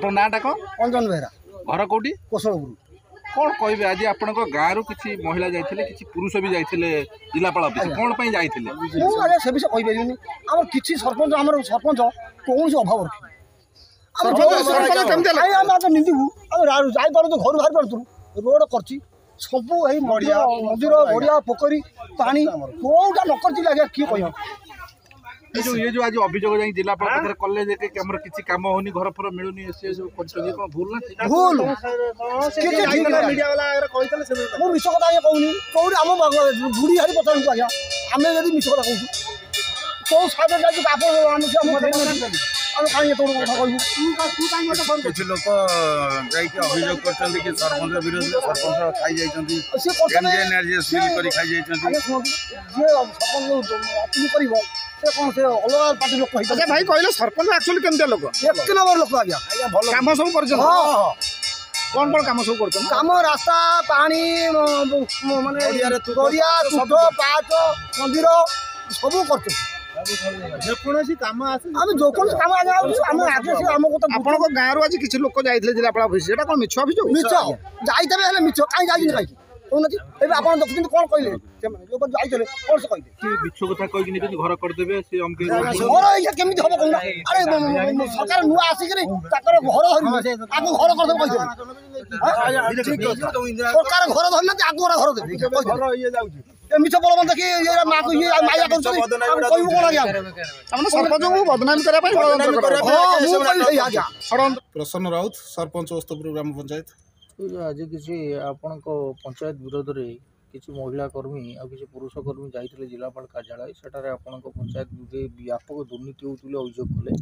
आपन नाटा को अंजन बेहरा घर कोठी कोसलपुर कौन कहबे आज आपन गाँव किसी महिला जाइथिले किसी पुरुष भी जाइथिले जिलापाल ऑफिस कौन पई जाइथिले मु आले से विषय कहि परिबिनी हमर किछि सरपंच हमर सरपंच कोनसे अभाव रखी सरपंच केमते लाइ हम आज निंदिबु हम जाई पारु तो घर बाहर पारतु रोड करछि सबु एही मंदिर ओडिया पोखरी पानी कोउटा न करछि लागे की कहियो ये जो आज अभियोग जाई जिलापाल पाखरे कॉलेज के हमर किछि काम होनी घर पर मिलुनी से जो करछि कोन भूल ना भूल के मीडिया वाला अगर कहितले से मु मिछ कथा ये कहूनी कोउरी हम बुढ़ी हारी पछन आज्ञा हमें यदि मिछ कथा कहू को साबे जाई आपन हम से हम कहीं तो कथा कहू किसी लोक जाइके अभियोग करछन्ती कि सरपंच विरोध सरपंच खाई जाइछन्ती एनजेएनआरजीएस बिल करी खाई जाइछन्ती जे सरपंच अपनी करिवो से कोन से अलग पार्टी लोक कहि अच्छा भाई कहले सरपंच एक्चुअली केमते लोक एक नंबर लोक आज्ञा काम सब करछन हां कौन कौन काम सब करछन काम रास्ता पानी माने गोरिया तुठो पाच मंदिर सब करछन जे कोनसी काम आसे हम जो कोन काम आगे हम आगे से हमको तो आपन को गाँव रो आज किछि लोक जाइथिले जिलापाल ऑफिस एटा कोन मिछ ऑफिस मिछ जाइतबे हेले मिछ काई जाई नै कोनति एबे आपन देखिन कोन कहले से माने जो जाइथिले कोन से कहले कि बिच्छु कथा कहि कि नहीं घर कर देबे से हम के घर ये केमिति होबो कोन अरे सरकार नुआ आसी कि ताकर घर धरि आगो घर कर देबे कहले सरकार घर धरि ना आगो घर देबे घर ये जाउची मिछ बोलबन देखि ये मा को ये माया करछ कहबो कोन आज्ञा हमने सरपंच को बदनाम करे पई बदनाम करे हां मु कहि आज्ञा प्रसन्न राउत सरपंच वस्तुपुर ग्राम पंचायत आज किसी आपण पंचायत विरोध रे किसी महिला कर्मी आ किसी पुरुष कर्मी जाइथिले जिलापाल कार्यालय सेटारे आपण पंचायत व्यापक दुर्नीति होउतिले अभियोग कले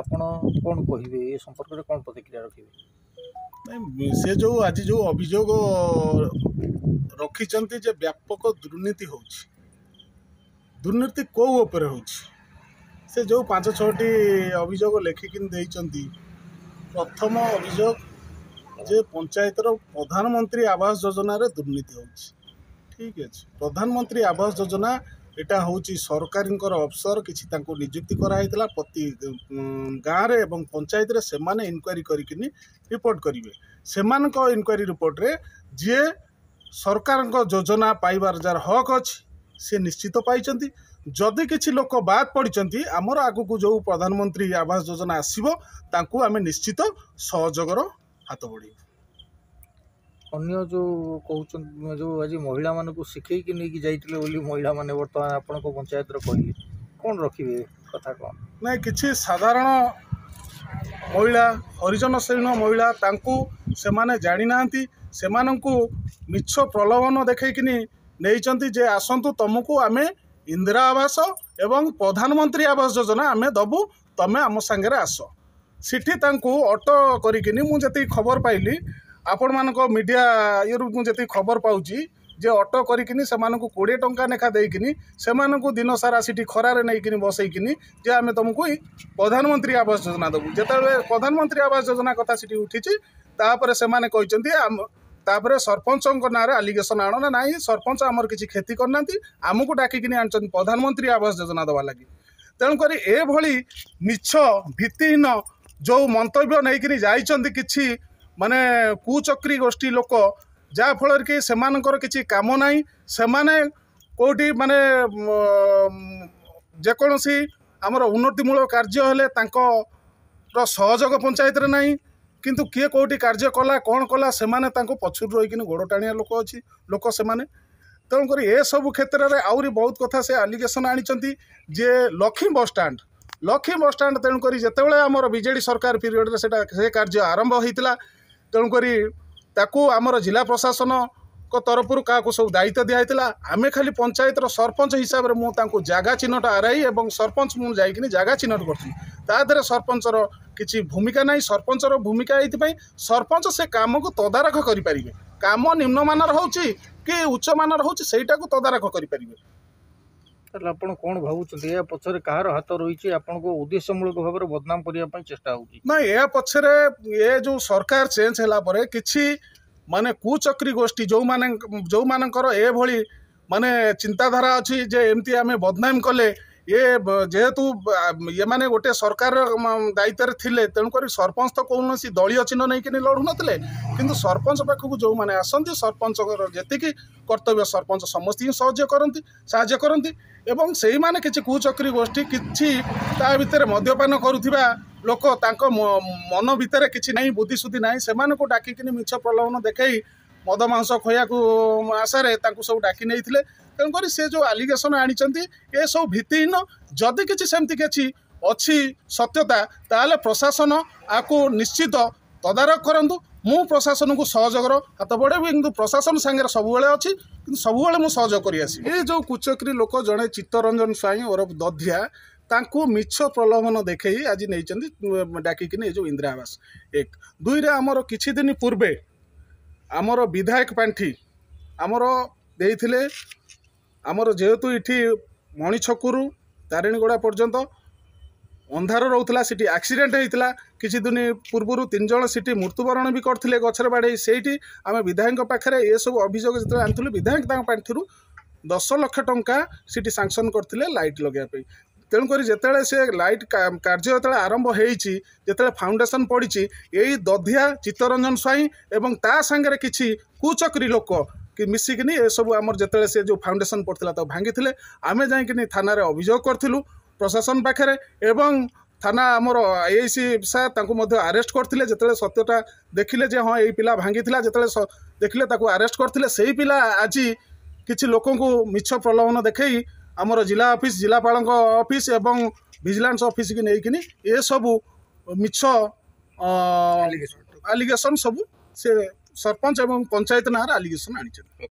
आपण कोन कहिबे ए संपर्क रे कोन प्रतिक्रिया रखिबे से जो आज जो अभियोग रखिचंती जे व्यापक दुर्नीति होउछि दुर्नीति को ऊपर होउछि से जो 5-6टी अभियोग लेखिकिन देइचंती प्रथम अभियोग जे पंचायतर प्रधानमंत्री आवास योजना रे दुर्नीति होउछि ठीक अछि प्रधानमंत्री आवास योजना एटा होउछि सरकारनकर अफसर किछि तांको नियुक्ति करा हैतला प्रति गाँव रे एवं पंचायत रे सेमाने इनक्वारी करिकिनी रिपोर्ट करिवे सेमान को इनक्वारी रिपोर्ट रे जे सरकार योजना पाइबार जार हक अछि से निश्चित पाइचंती जदि किछि लोक बाद पड़िचंती आमर आगु को जो प्रधानमंत्री आवास योजना आसीबो तांको आमे निश्चित सहयोगर हाथ बढ़ी अन्य जो कहउछन जो आज महिला मान को सिखै कि नै कि जाइतिले ओली महिला माने वर्तमान आपण को पंचायत रो कहली कोन रखिबे कथा कोन नै किछि साधारण महिला हरिजन श्रेणी महिला तांको सेमाने जानि नांती सेमानंकु मिछ प्रलोभन देखैकिनी नेइचंती जे आसंतु तुमको आमे इंदिरा आवास एवं प्रधानमंत्री आवास योजना आमे दबु तमे आम संगे आस सिठी तांको ऑटो करिकिनी मु जति खबर पाइली आपण मानको मीडिया ये मु जति खबर पाउची जे ऑटो करिकिनी सेमानंकु 20 टंका नेखा देइकिनी सेमानंकु दिन सारा सिठी खरारे नेइकिनी बसैकिनी जे आमे तुमको प्रधानमंत्री आवास योजना दबु जेतेबे प्रधानमंत्री आवास योजना कथा सिठी उठिची तापरे सेमाने कहिचंती तापरे सरपंच नारे आलिगेशन आण ना नाई सरपंच आमर किसी क्षति करना आमको डाकिनी आन प्रधानमंत्री आवास योजना दवा लगी तेणुक ए भली मिछ भित्तिहीन जो मंतव्य नहीं जाइछंती किछि माने कुचक्री गोष्ठी लोक जा फल कि सेमानकर किछि काम नाही सेमाने कोठी माने जेकोसी आमर उन्नतिमूलक कार्य हेले तांको सहयोग पंचायत रे नाही किंतु किए कोटी कार्य कला कौन कला सेमाने तांको पछुर रहीकिन गोड़ टाणिया लोक अच्छी लोक सेमाने तेणुक ए सब क्षेत्र में आउरी बहुत कथा से आलिगेशन आनिचंती जे लक्ष्मी बस स्टाण्ड तेणुक जितेबाला आमर बीजेडी सरकार पीरियड से कार्य आरंभ होता तेणुक ताकू आमर जिला प्रशासन को तरफ क्या सब दायित्व दिखाई आमे खाली पंचायत सरपंच हिसाब से मुझे जगह चिन्हट आरआई और सरपंच मुझे जगह चिन्हट कर सरपंचर किसी भूमिका नहीं सरपंचर भूमिका ये सरपंच से काम को तदारख करें काम निम्नमानर हो कि उच्च मानर हो तदारख करें आपण कौन भावुं या पछरे कहार हाथ रही आपको उद्देश्यमूलक भाव में बदनाम करने चेष्टा हो या पछरे ये जो सरकार चेंज है किसी माने कुचक्री गोष्ठी जो मानकर ए भली माने चिंताधारा अच्छी जे एमती आमे बदनाम कले ये जेहेतु ये माने गोटे सरकार दायित्व थिले तेणुकर सरपंच तो कौन दलीय चिन्ह नहीं कि लड़ू नथिले किंतु सरपंच पाखक जो मैंने आसती सरपंच जी कर्तव्य सरपंच समस्त ही साहाय्य करती एवं से माने किसी कुचक्री गोष्ठी किसी भितर मद्यपान करुवा लोक मन भितर किसी ना बुद्धिशुद्धि ना से डाकिकी मिछ प्रलोभन देखई मद मांस खोया आशारे सब डाकी नहीं तेणुकर से जो आलिगेसन आनी ये सब भित्तिहीन जदि किसी सेमती किसी अच्छी सत्यता ताले प्रशासन आपको निश्चित तदारख करंतु मु प्रशासन को सहयोगर हाथ बढ़ेबी किंतु प्रशासन सांगे सबुबले अच्छी सबुबले मु सहयोग करी आसी ये जो कुचक्री लोक जड़े चित्तरंजन स्वाई ओरफ दधिया तांको मिछ प्रलोभन देखई आज नहीं डाकिकी जो इंदिरा आवास एक दुई आमर किछि दिन पूर्वे आमर विधायक पांठी आमर देइथिले आमर जेहेतु इठी मणि छकुरु तारिणीगुड़ा पर्यंत अंधार रोला सी एक्सीडेंट होता किसी दिन पूर्व 3 जन सीटी मृत्युवरण भी करते गचर बाड़े से आम विधायक पाखे ये सब अभियोग जो आनी विधायक पांठी 10 लाख टंका सीटी सांक्शन करते लाइट लगे तेणुकर जिते से लाइट कार्य जो आरंभ होते फाउंडेसन पड़ी यही दधिया चित्तरंजन स्वाई एवं ता सांगे किसी कुचक्री लोक कि मिसिकिनी ये सब आमर जिते से जो फाउंडेसन पड़ता तो भांगी आम जाकि थाना अभियोग करूँ प्रशासन पाखे एवं थाना आमर आईआईसी सार आरेस्ट करते जिते सत्यता देखिले जे हाँ यही पिला भांगी जिते देखिले आरेस्ट करते से पिला आज किसी लोक मिछ प्रलोभन देखई आमर जिला ऑफिस जिलापाल ऑफिस एवं विजिलेंस ऑफिस की नहीं ये सब मिछ आलिगेसन सब से सरपंच एवं पंचायत ना आलिगेसन आनी।